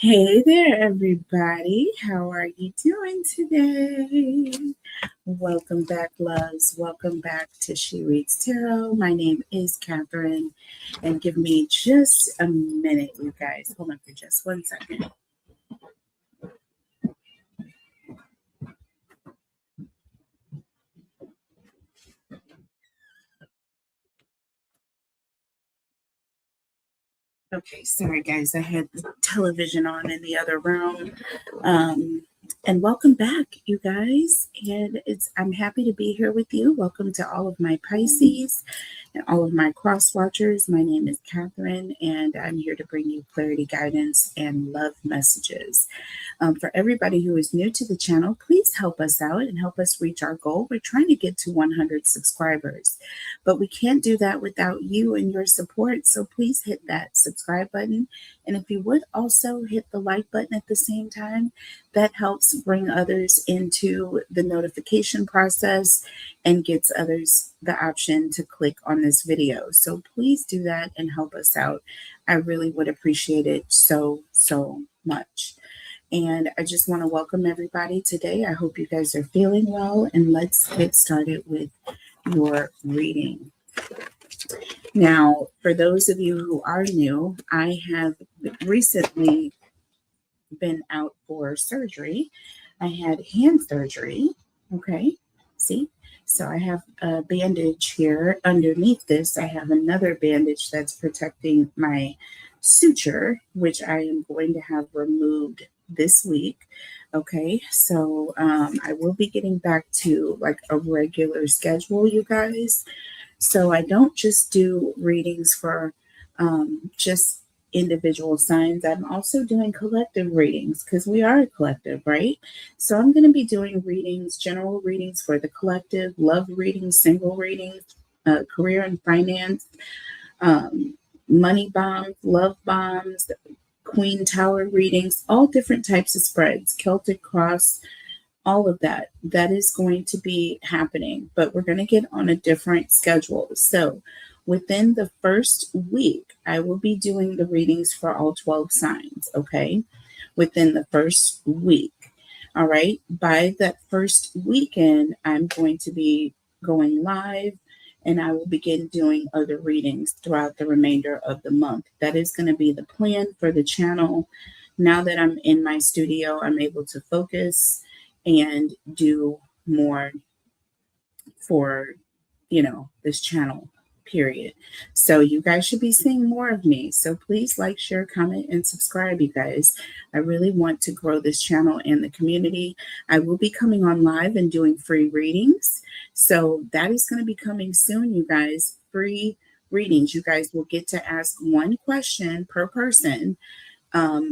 Hey there, everybody. How are you doing today? Welcome back, loves. Welcome back to She Reads Tarot. My name is Catherine, and give me just a minute, you guys. Hold on for just 1 second. Okay, sorry, guys. I had the television on in the other room. Um, and welcome back, you guys. And I'm happy to be here with you. Welcome to all of my Pisces and all of my cross watchers. My name is Catherine, and I'm here to bring you clarity, guidance, and love messages. For everybody who is new to the channel, please help us out and help us reach our goal. We're trying to get to 100 subscribers, but we can't do that without you and your support. So please hit that subscribe button. And if you would also hit the like button at the same time, that helps bring others into the notification process and gets others the option to click on this video. So please do that and help us out. I really would appreciate it so much. And I just want to welcome everybody today. I hope you guys are feeling well, and let's get started with your reading. Now, for those of you who are new, I have recently been out for surgery. I had hand surgery. Okay, see? So I have a bandage here. Underneath this, I have another bandage that's protecting my suture, which I am going to have removed this week. Okay, so I will be getting back to like a regular schedule, you guys. So I don't just do readings for just individual signs. I'm also doing collective readings because we are a collective, right? So I'm going to be doing readings, general readings for the collective, love readings, single readings, career and finance, money bombs, love bombs, Queen Tower readings, all different types of spreads, Celtic cross, all of that. That is going to be happening, but we're going to get on a different schedule. So within the first week, I will be doing the readings for all 12 signs, okay? Within the first week. All right. By that first weekend, I'm going to be going live and I will begin doing other readings throughout the remainder of the month. That is going to be the plan for the channel. Now that I'm in my studio, I'm able to focus and do more for, this channel, period. So you guys should be seeing more of me. So please like, share, comment, and subscribe, you guys. I really want to grow this channel and the community. I will be coming on live and doing free readings. So that is going to be coming soon, you guys. Free readings. You guys will get to ask one question per person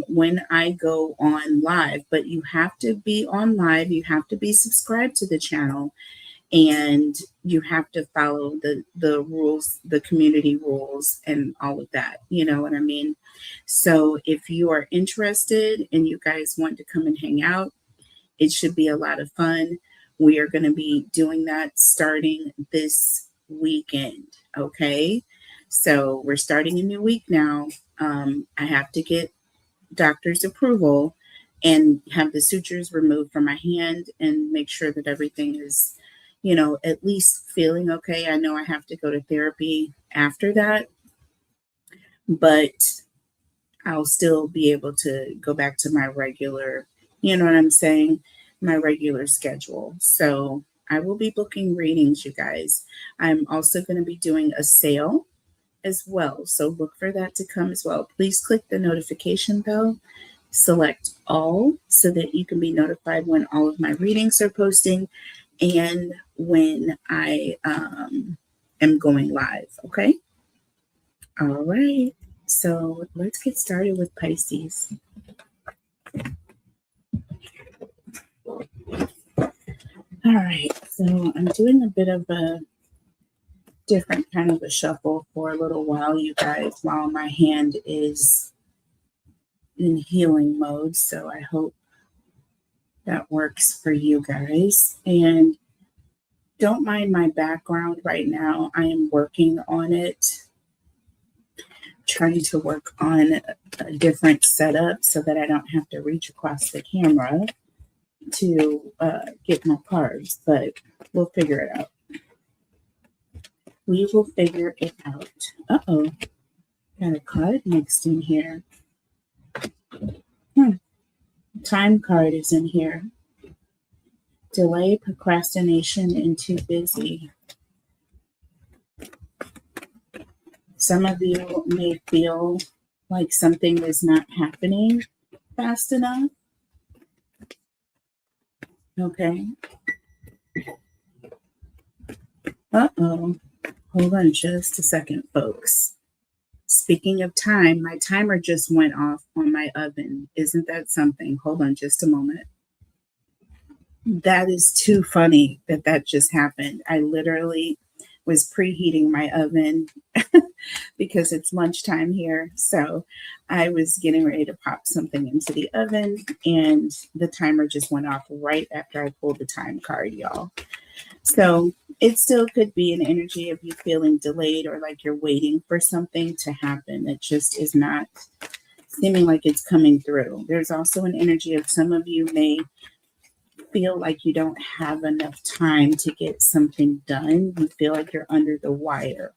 when I go on live, but you have to be on live. You have to be subscribed to the channel, and you have to follow the rules, the community rules, and all of that. You know what I mean? So if you are interested and you guys want to come and hang out, it should be a lot of fun. We are going to be doing that starting this weekend. Okay. So we're starting a new week now. I have to get doctor's approval and have the sutures removed from my hand and make sure that everything is, at least feeling okay. I know I have to go to therapy after that, but I'll still be able to go back to my regular, you know what I'm saying? My regular schedule. So I will be booking readings, you guys. I'm also going to be doing a sale as well. So look for that to come as well. Please click the notification bell, select all so that you can be notified when all of my readings are posting and when I am going live. Okay. All right. So let's get started with Pisces. All right. So I'm doing a bit of a different kind of a shuffle for a little while, you guys, while my hand is in healing mode. So I hope that works for you guys. And don't mind my background right now. I am working on it, trying to work on a different setup so that I don't have to reach across the camera to get my cards, but we'll figure it out. We will figure it out. Uh-oh. Got a card mixed in here. Time card is in here. Delay, procrastination, and too busy. Some of you may feel like something is not happening fast enough. Okay. Uh-oh. Hold on just a second, folks. Speaking of time, my timer just went off on my oven. Isn't that something? Hold on just a moment. That is too funny that just happened. I literally was preheating my oven because it's lunchtime here. So I was getting ready to pop something into the oven and the timer just went off right after I pulled the time card, y'all. So it still could be an energy of you feeling delayed or like you're waiting for something to happen that just is not seeming like it's coming through. There's also an energy of some of you may feel like you don't have enough time to get something done. You feel like you're under the wire,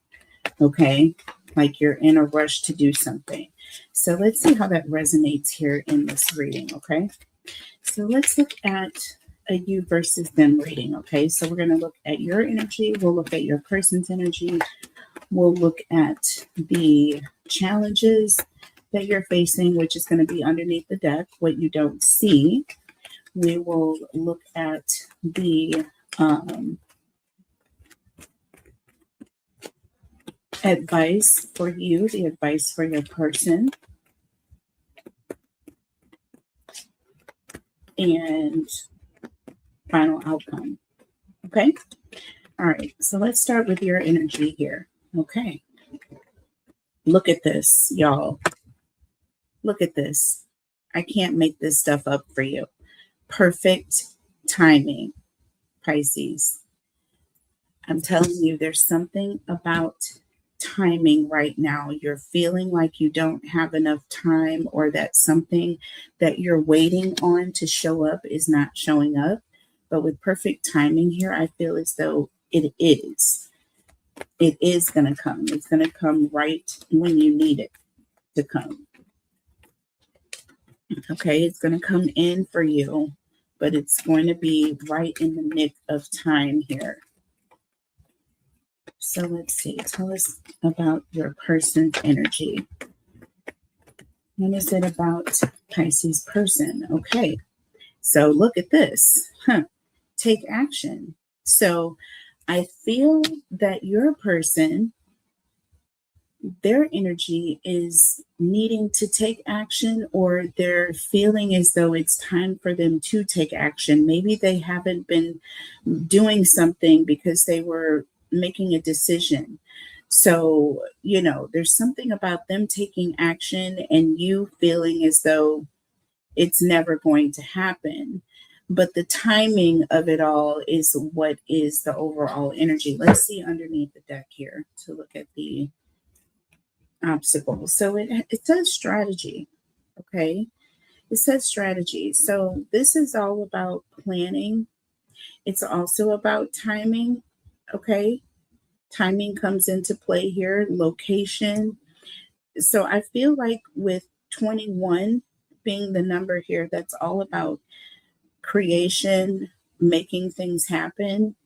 okay? Like you're in a rush to do something. So let's see how that resonates here in this reading, okay? So let's look at a you versus them reading, okay? So we're going to look at your energy. We'll look at your person's energy. We'll look at the challenges that you're facing, which is going to be underneath the deck, what you don't see. We will look at the advice for you, the advice for your person, and final outcome. Okay? All right. So let's start with your energy here. Okay. Look at this, y'all. Look at this. I can't make this stuff up for you. Perfect timing, Pisces. I'm telling you, there's something about timing right now. You're feeling like you don't have enough time or that something that you're waiting on to show up is not showing up. But with perfect timing here, I feel as though it is. It is going to come. It's going to come right when you need it to come. Okay, it's going to come in for you, but it's going to be right in the nick of time here. So let's see. Tell us about your person's energy. What is it about Pisces person? Okay, so look at this. Take action. So I feel that your person, their energy is needing to take action, or they're feeling as though it's time for them to take action. Maybe they haven't been doing something because they were making a decision. So, there's something about them taking action and you feeling as though it's never going to happen. But the timing of it all is what is the overall energy. Let's see underneath the deck here to look at the obstacles. So it says strategy. Okay. It says strategy. So this is all about planning. It's also about timing. Okay. Timing comes into play here. Location. So I feel like with 21 being the number here, that's all about creation, making things happen.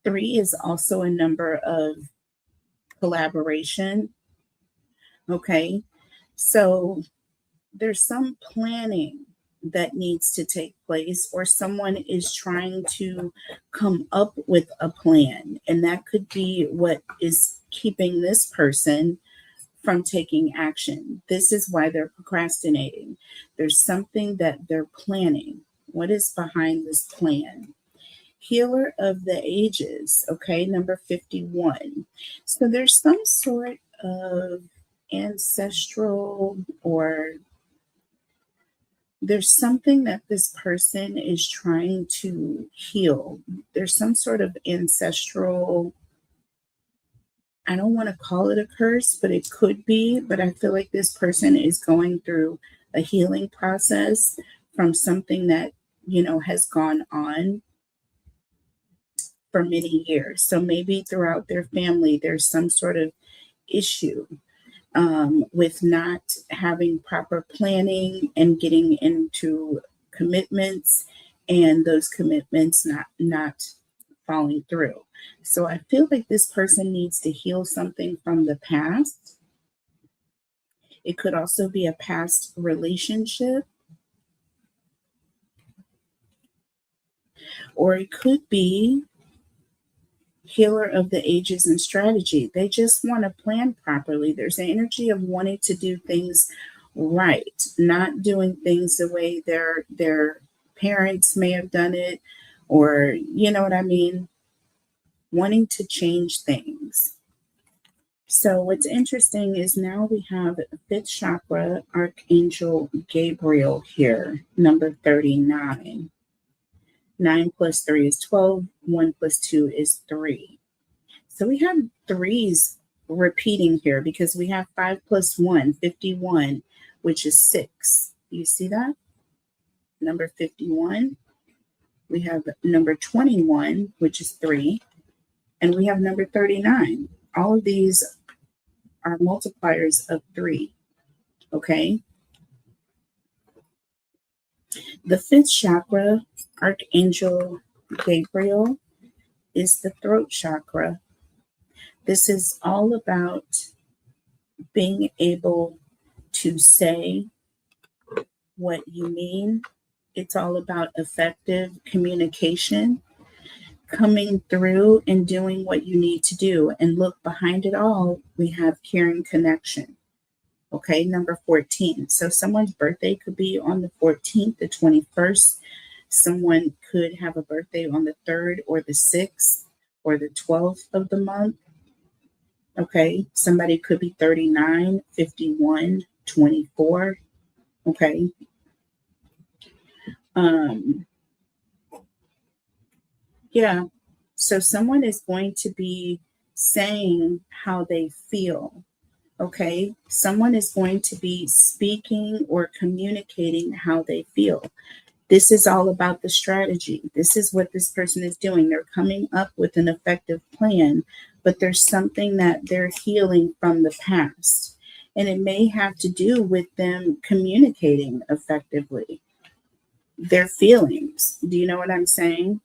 3 is also a number of collaboration. Okay, so there's some planning that needs to take place, or someone is trying to come up with a plan, and that could be what is keeping this person from taking action. This is why they're procrastinating. There's something that they're planning. What is behind this plan? Healer of the ages, okay, number 51. So there's some sort of ancestral, or there's something that this person is trying to heal. There's some sort of ancestral I don't want to call it a curse, but it could be. But I feel like this person is going through a healing process from something that, has gone on for many years. So maybe throughout their family, there's some sort of issue with not having proper planning and getting into commitments, and those commitments not falling through. So I feel like this person needs to heal something from the past. It could also be a past relationship, or it could be healer of the ages and strategy. They just want to plan properly. There's an energy of wanting to do things right, not doing things the way their parents may have done it, or you know what I mean, wanting to change things. So what's interesting is now we have fifth chakra, Archangel Gabriel here, number 39. 9 plus 3 is 12. 1 plus 2 is 3. So we have threes repeating here because we have 5 plus 1, 51, which is 6. You see that? Number 51. We have number 21, which is 3. And we have number 39. All of these are multipliers of 3. Okay? The fifth chakra, Archangel Gabriel, is the throat chakra. This is all about being able to say what you mean. It's all about effective communication, coming through and doing what you need to do. And look, behind it all, we have caring connection. Okay, number 14. So someone's birthday could be on the 14th, the 21st. Someone could have a birthday on the 3rd or the 6th or the 12th of the month. Okay, somebody could be 39, 51, 24. Okay. Yeah. So someone is going to be saying how they feel. Okay. Someone is going to be speaking or communicating how they feel. This is all about the strategy. This is what this person is doing. They're coming up with an effective plan, but there's something that they're healing from the past. And it may have to do with them communicating effectively their feelings. Do you know what I'm saying?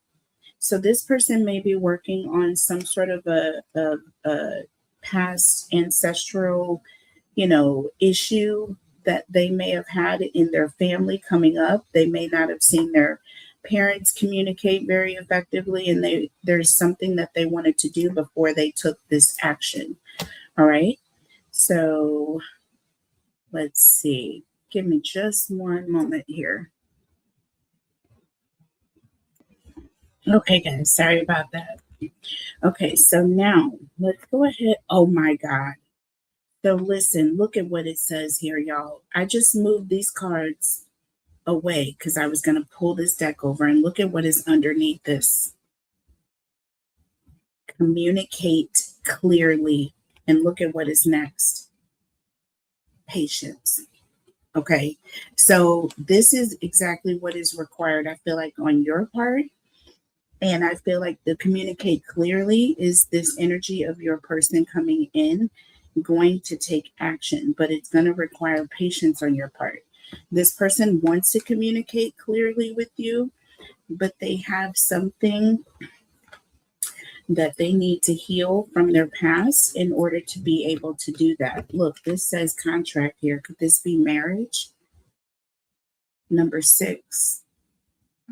So this person may be working on some sort of a past ancestral, issue that they may have had in their family coming up. They may not have seen their parents communicate very effectively, and there's something that they wanted to do before they took this action. All right. So let's see. Give me just one moment here. Okay, guys, sorry about that. Okay, so now let's go ahead. Oh my God. So listen, look at what it says here, y'all. I just moved these cards away because I was going to pull this deck over, and look at what is underneath this. Communicate clearly, and look at what is next. Patience. Okay, so this is exactly what is required, I feel like, on your part. And I feel like the communicate clearly is this energy of your person coming in, going to take action, but it's going to require patience on your part. This person wants to communicate clearly with you, but they have something that they need to heal from their past in order to be able to do that. Look, this says contract here. Could this be marriage? Number 6,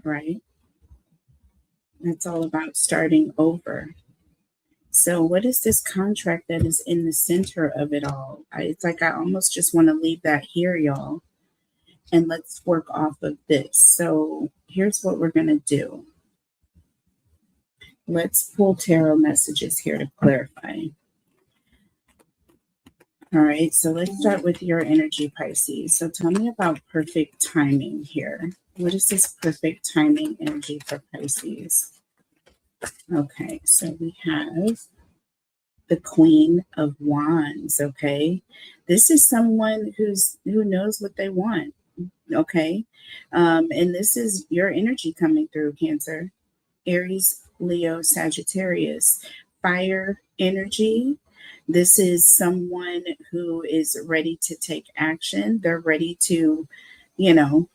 right? That's all about starting over. So what is this contract that is in the center of it all? It's like I almost just want to leave that here, y'all. And let's work off of this. So here's what we're going to do. Let's pull tarot messages here to clarify. All right, so let's start with your energy, Pisces. So tell me about perfect timing here. What is this perfect timing energy for Pisces? Okay, so we have the Queen of Wands, okay? This is someone who knows what they want, okay? And this is your energy coming through, Cancer. Aries, Leo, Sagittarius, fire energy. This is someone who is ready to take action. They're ready to, you know,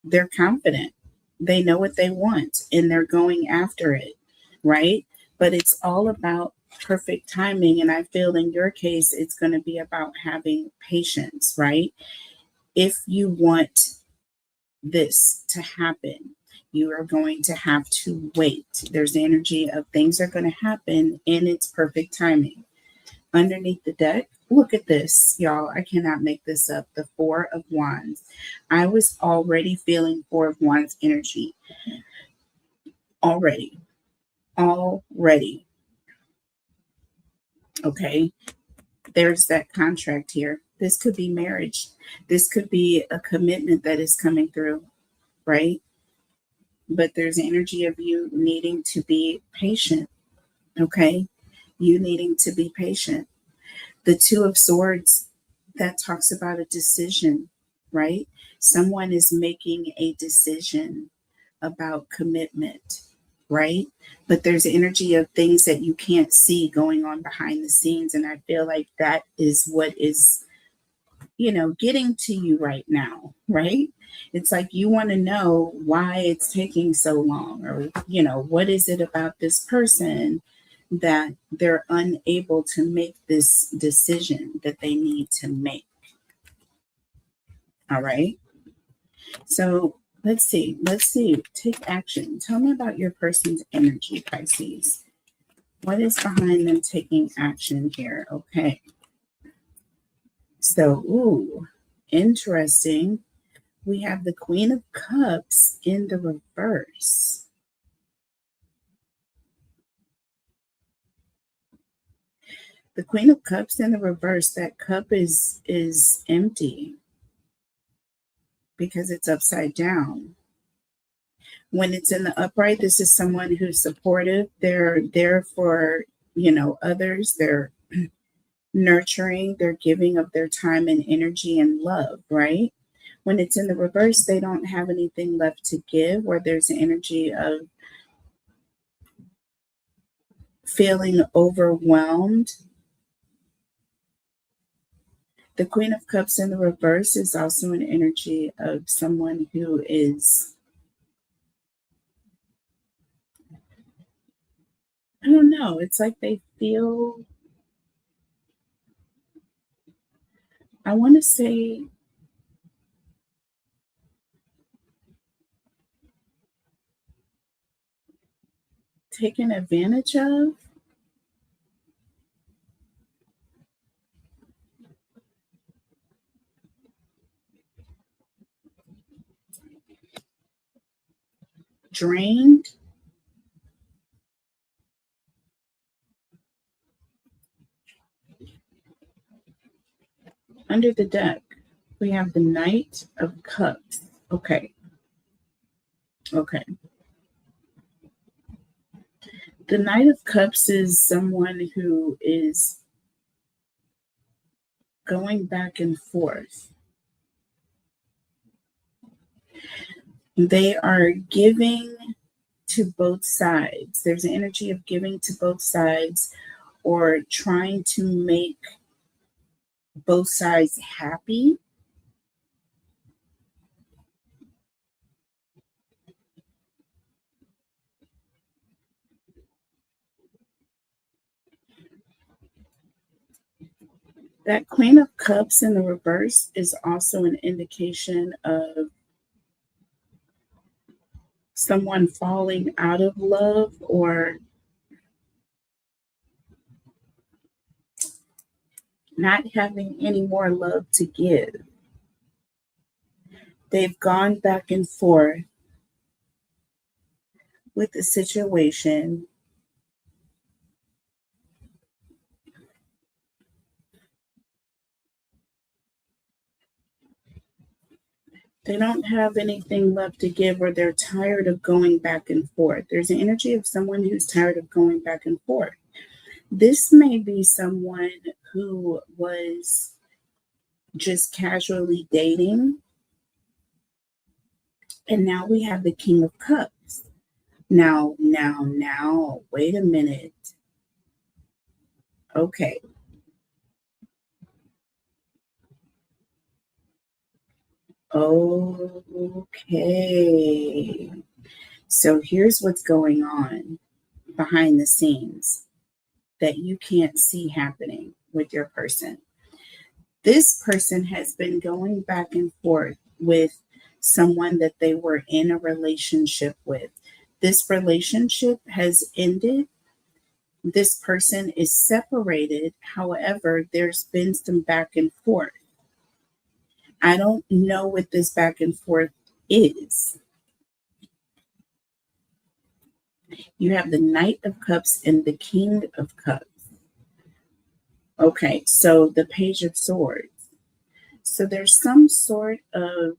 they're confident. They know what they want and they're going after it, right? But it's all about perfect timing. And I feel in your case, it's going to be about having patience, right? If you want this to happen, you are going to have to wait. There's the energy of things are going to happen in its perfect timing. Underneath the deck, look at this, y'all. I cannot make this up. The Four of Wands. I was already feeling Four of Wands energy. Already. Okay. There's that contract here. This could be marriage. This could be a commitment that is coming through, right? But there's energy of you needing to be patient, okay? You needing to be patient. The Two of Swords, that talks about a decision, right? Someone is making a decision about commitment, right? But there's energy of things that you can't see going on behind the scenes. And I feel like that is what is, getting to you right now, right? It's like you want to know why it's taking so long, or, what is it about this person that they're unable to make this decision that they need to make. All right. So let's see. Take action. Tell me about your person's energy, Pisces. What is behind them taking action here? Okay. So, interesting. We have the Queen of Cups in the reverse. The Queen of Cups in the reverse, that cup is empty because it's upside down. When it's in the upright, this is someone who's supportive. They're there for, others. They're nurturing. They're giving of their time and energy and love, right? When it's in the reverse, they don't have anything left to give, or there's an energy of feeling overwhelmed. The Queen of Cups in the reverse is also an energy of someone who is, I don't know, it's like they feel, I want to say, taken advantage of. Drained. Under the deck, we have the Knight of Cups. Okay. The Knight of Cups is someone who is going back and forth. They are giving to both sides. There's an energy of giving to both sides, or trying to make both sides happy. That Queen of Cups in the reverse is also an indication of someone falling out of love, or not having any more love to give. They've gone back and forth with the situation. They don't have anything left to give, or they're tired of going back and forth. There's an energy of someone who's tired of going back and forth. This may be someone who was just casually dating, and now we have the King of Cups. Now, wait a minute. Okay. Okay. So here's what's going on behind the scenes that you can't see happening with your person. This person has been going back and forth with someone that they were in a relationship with. This relationship has ended. This person is separated. However, there's been some back and forth. I don't know what this back and forth is. You have the Knight of Cups and the King of Cups. Okay, so the Page of Swords. So there's some sort of,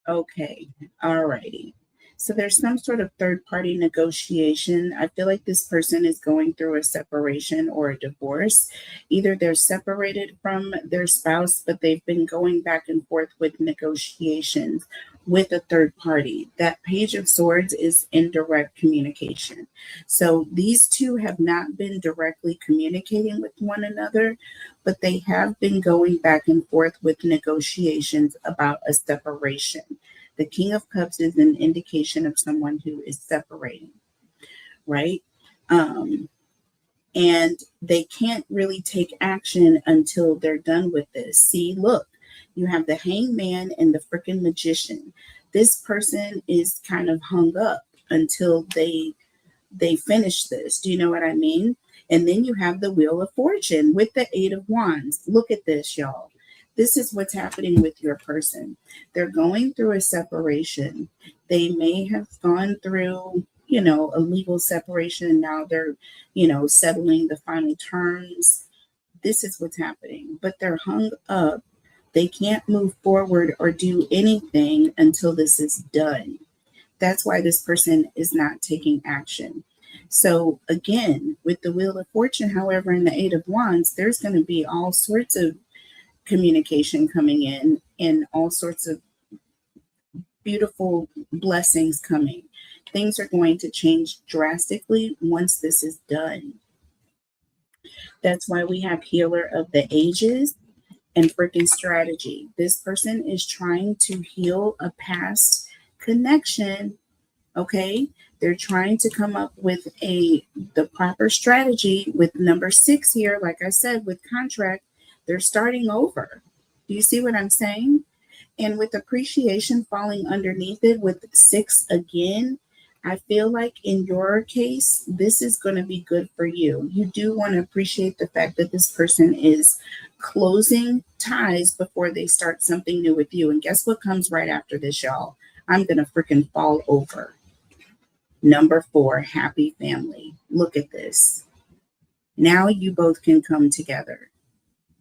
okay, alrighty. So there's some sort of third party negotiation. I feel like this person is going through a separation or a divorce. Either they're separated from their spouse, but they've been going back and forth with negotiations with a third party. That Page of Swords is indirect communication. So these two have not been directly communicating with one another, but they have been going back and forth with negotiations about a separation. The King of Cups is an indication of someone who is separating, right? And they can't really take action until they're done with this. See, look, you have the Hangman and the freaking Magician. This person is kind of hung up until they finish this. Do you know what I mean? And then you have the Wheel of Fortune with the Eight of Wands. Look at this, y'all. This is what's happening with your person. They're going through a separation. They may have gone through, a legal separation. Now they're, settling the final terms. This is what's happening. But they're hung up. They can't move forward or do anything until this is done. That's why this person is not taking action. So again, with the Wheel of Fortune, however, and the Eight of Wands, there's going to be all sorts of communication coming in and all sorts of beautiful blessings coming. Things are going to change drastically once this is done. That's why we have Healer of the Ages and freaking Strategy. This person is trying to heal a past connection. Okay, they're trying to come up with the proper strategy with number 6 here. Like I said, with contract, they're starting over. Do you see what I'm saying? And with appreciation falling underneath it with 6 again, I feel like in your case, this is going to be good for you. You do want to appreciate the fact that this person is closing ties before they start something new with you. And guess what comes right after this, y'all? I'm going to freaking fall over. Number 4, happy family. Look at this. Now you both can come together.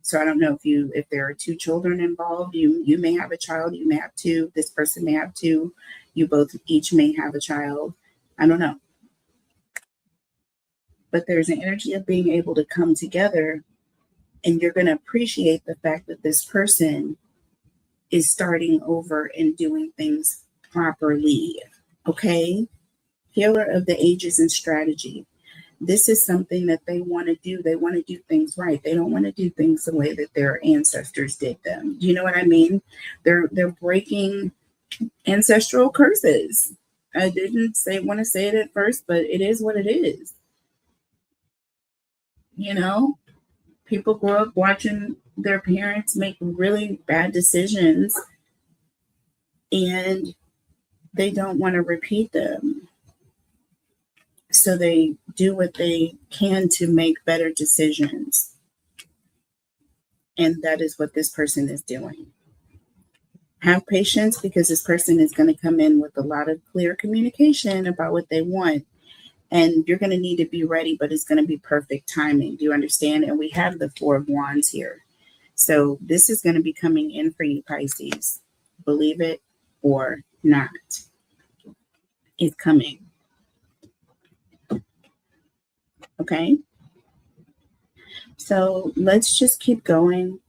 So I don't know if there are 2 children involved. You may have a child. You may have 2. This person may have 2. You both each may have a child. I don't know. But there's an energy of being able to come together, and you're going to appreciate the fact that this person is starting over and doing things properly. Okay? Healer of the Ages and Strategy. This is something that they want to do. They want to do things right. They don't want to do things the way that their ancestors did them. Do you know what I mean? They're breaking ancestral curses. I didn't want to say it at first, but it is what it is. People grow up watching their parents make really bad decisions, and they don't want to repeat them. So they do what they can to make better decisions. And that is what this person is doing. Have patience, because this person is going to come in with a lot of clear communication about what they want. And you're going to need to be ready, but it's going to be perfect timing. Do you understand? And we have the 4 of Wands here. So this is going to be coming in for you, Pisces. Believe it or not. It's coming. Okay? So let's just keep going.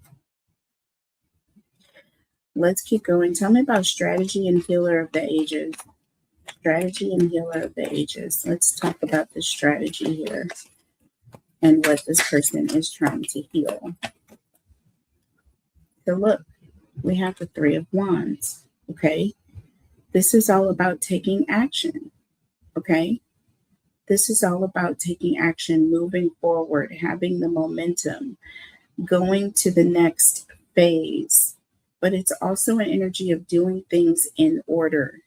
Let's keep going. Tell me about strategy and healer of the ages. Strategy and healer of the ages. Let's talk about the strategy here and what this person is trying to heal. So look, we have the Three of Wands. Okay. This is all about taking action. Okay. This is all about taking action, moving forward, having the momentum, going to the next phase. But it's also an energy of doing things in order.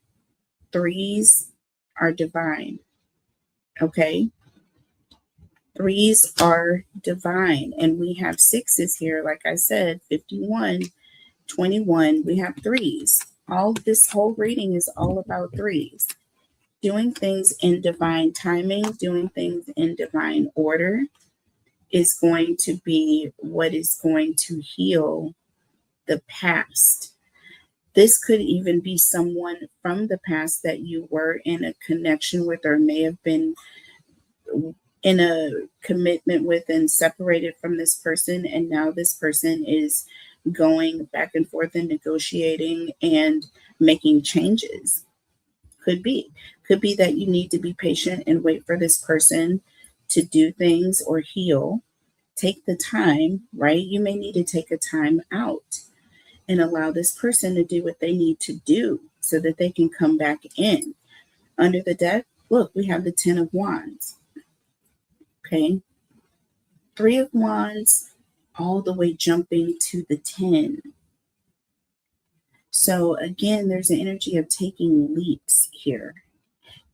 Threes are divine. Okay. Threes are divine. And we have sixes here. Like I said, 51, 21, we have threes. All this whole reading is all about threes. Doing things in divine timing, doing things in divine order is going to be what is going to heal the past. This could even be someone from the past that you were in a connection with or may have been in a commitment with and separated from this person. And now this person is going back and forth and negotiating and making changes. Could be that you need to be patient and wait for this person to do things or heal. Take the time, right? You may need to take a time out and allow this person to do what they need to do so that they can come back in. Under the deck, look, we have the 10 of Wands. Okay. 3 of Wands all the way jumping to the 10. So again, there's an energy of taking leaps here.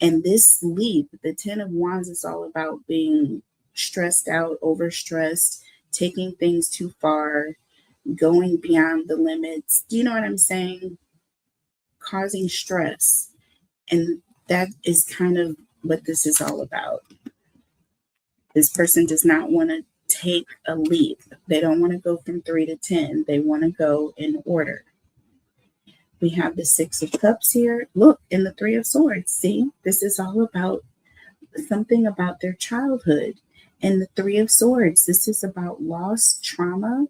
And this leap, the 10 of Wands, is all about being stressed out, overstressed, taking things too far, going beyond the limits. Do you know what I'm saying? Causing stress. And that is kind of what this is all about. This person does not want to take a leap. They don't want to go from 3 to 10. They want to go in order. We have the 6 of Cups here. Look, in the 3 of Swords. See, this is all about something about their childhood. And the 3 of Swords, this is about loss, trauma,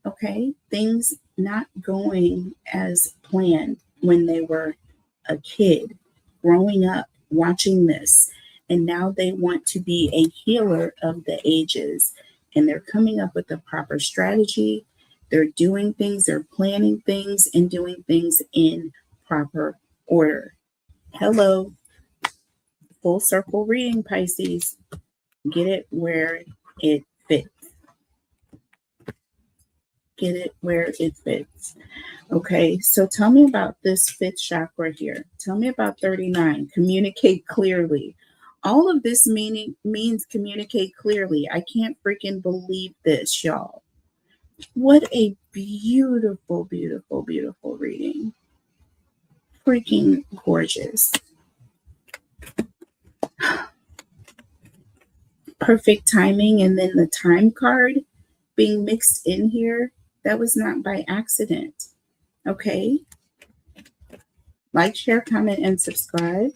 okay? Things not going as planned when they were a kid, growing up, watching this. And now they want to be a healer of the ages. And they're coming up with a proper strategy. They're doing things, they're planning things, and doing things in proper order. Hello. Full circle reading, Pisces. Get it where it fits. Get it where it fits. Okay, so tell me about this 5th chakra here. Tell me about 39. Communicate clearly. All of this means communicate clearly. I can't freaking believe this, y'all. What a beautiful, beautiful, beautiful reading. Freaking gorgeous. Perfect timing, and then the time card being mixed in here. That was not by accident. Okay. Like, share, comment, and subscribe.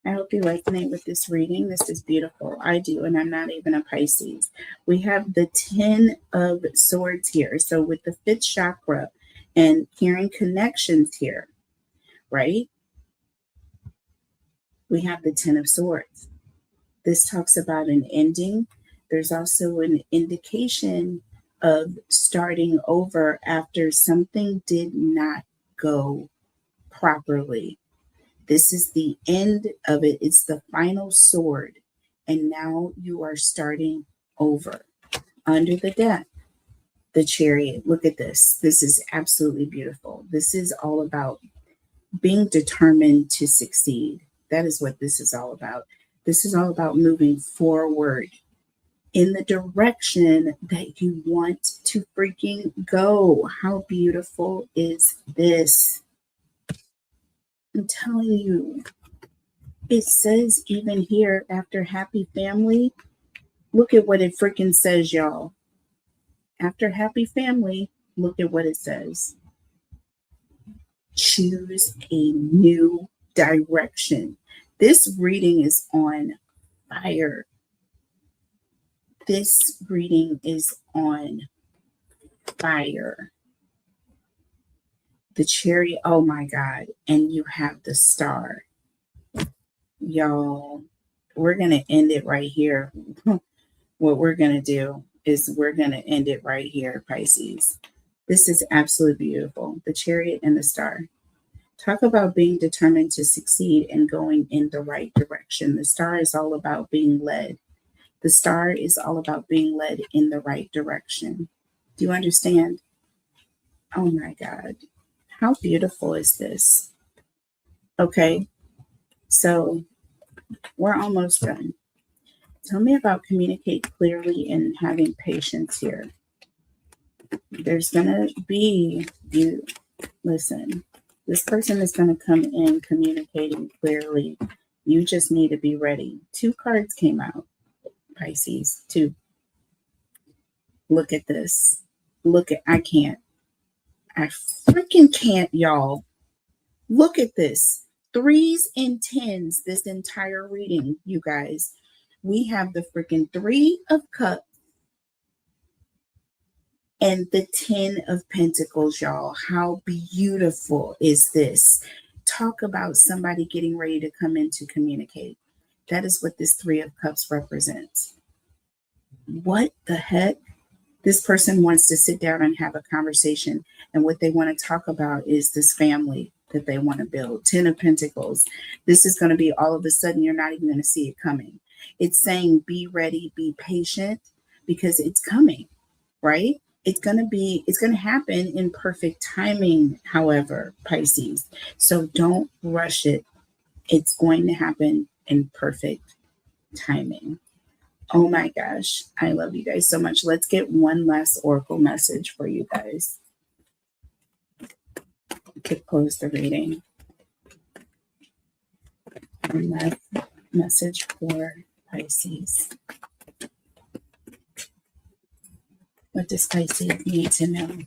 I hope you resonate with this reading. This is beautiful. I do, and I'm not even a Pisces. We have the 10 of Swords here. So with the 5th chakra and hearing connections here, right? We have the 10 of Swords. This talks about an ending. There's also an indication of starting over after something did not go properly. This is the end of it. It's the final sword. And now you are starting over. Under the deck, the Chariot. Look at this. This is absolutely beautiful. This is all about being determined to succeed. That is what this is all about. This is all about moving forward in the direction that you want to freaking go. How beautiful is this? I'm telling you, it says even here after happy family, look at what it freaking says, y'all. After happy family, look at what it says. Choose a new direction. This reading is on fire. This reading is on fire. The Chariot, oh my God. And you have the Star. Y'all, we're going to end it right here. What we're going to do is we're going to end it right here, Pisces. This is absolutely beautiful. The Chariot and the Star. Talk about being determined to succeed and going in the right direction. The Star is all about being led. The Star is all about being led in the right direction. Do you understand? Oh my God. How beautiful is this? Okay, so we're almost done. Tell me about communicate clearly and having patience here. There's going to be, listen, this person is going to come in communicating clearly. You just need to be ready. 2 cards came out, Pisces. 2. Look at this. I freaking can't, y'all. Look at this. 3s and 10s this entire reading, you guys. We have the freaking 3 of Cups and the 10 of Pentacles, y'all. How beautiful is this? Talk about somebody getting ready to come in to communicate. That is what this 3 of Cups represents. What the heck? This person wants to sit down and have a conversation, and what they want to talk about is this family that they want to build. 10 of Pentacles. This is going to be all of a sudden, you're not even going to see it coming. It's saying be ready, be patient, because it's coming, right? It's going to happen in perfect timing, however, Pisces. So don't rush it. It's going to happen in perfect timing. Oh my gosh. I love you guys so much. Let's get one last oracle message for you guys to close the reading. One last message for Pisces. What does Pisces need to know?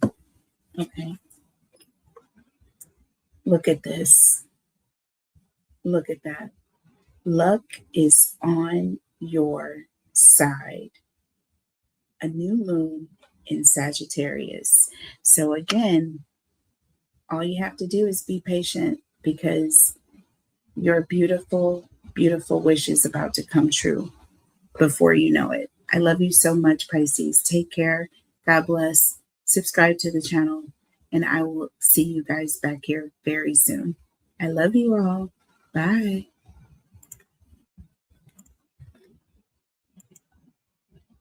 Okay. Look at this. Look at that. Luck is on your side. A new moon in Sagittarius. So again, all you have to do is be patient, because your beautiful, beautiful wish is about to come true before you know it. I love you so much, Pisces. Take care. God bless. Subscribe to the channel, and I will see you guys back here very soon. I love you all. Bye.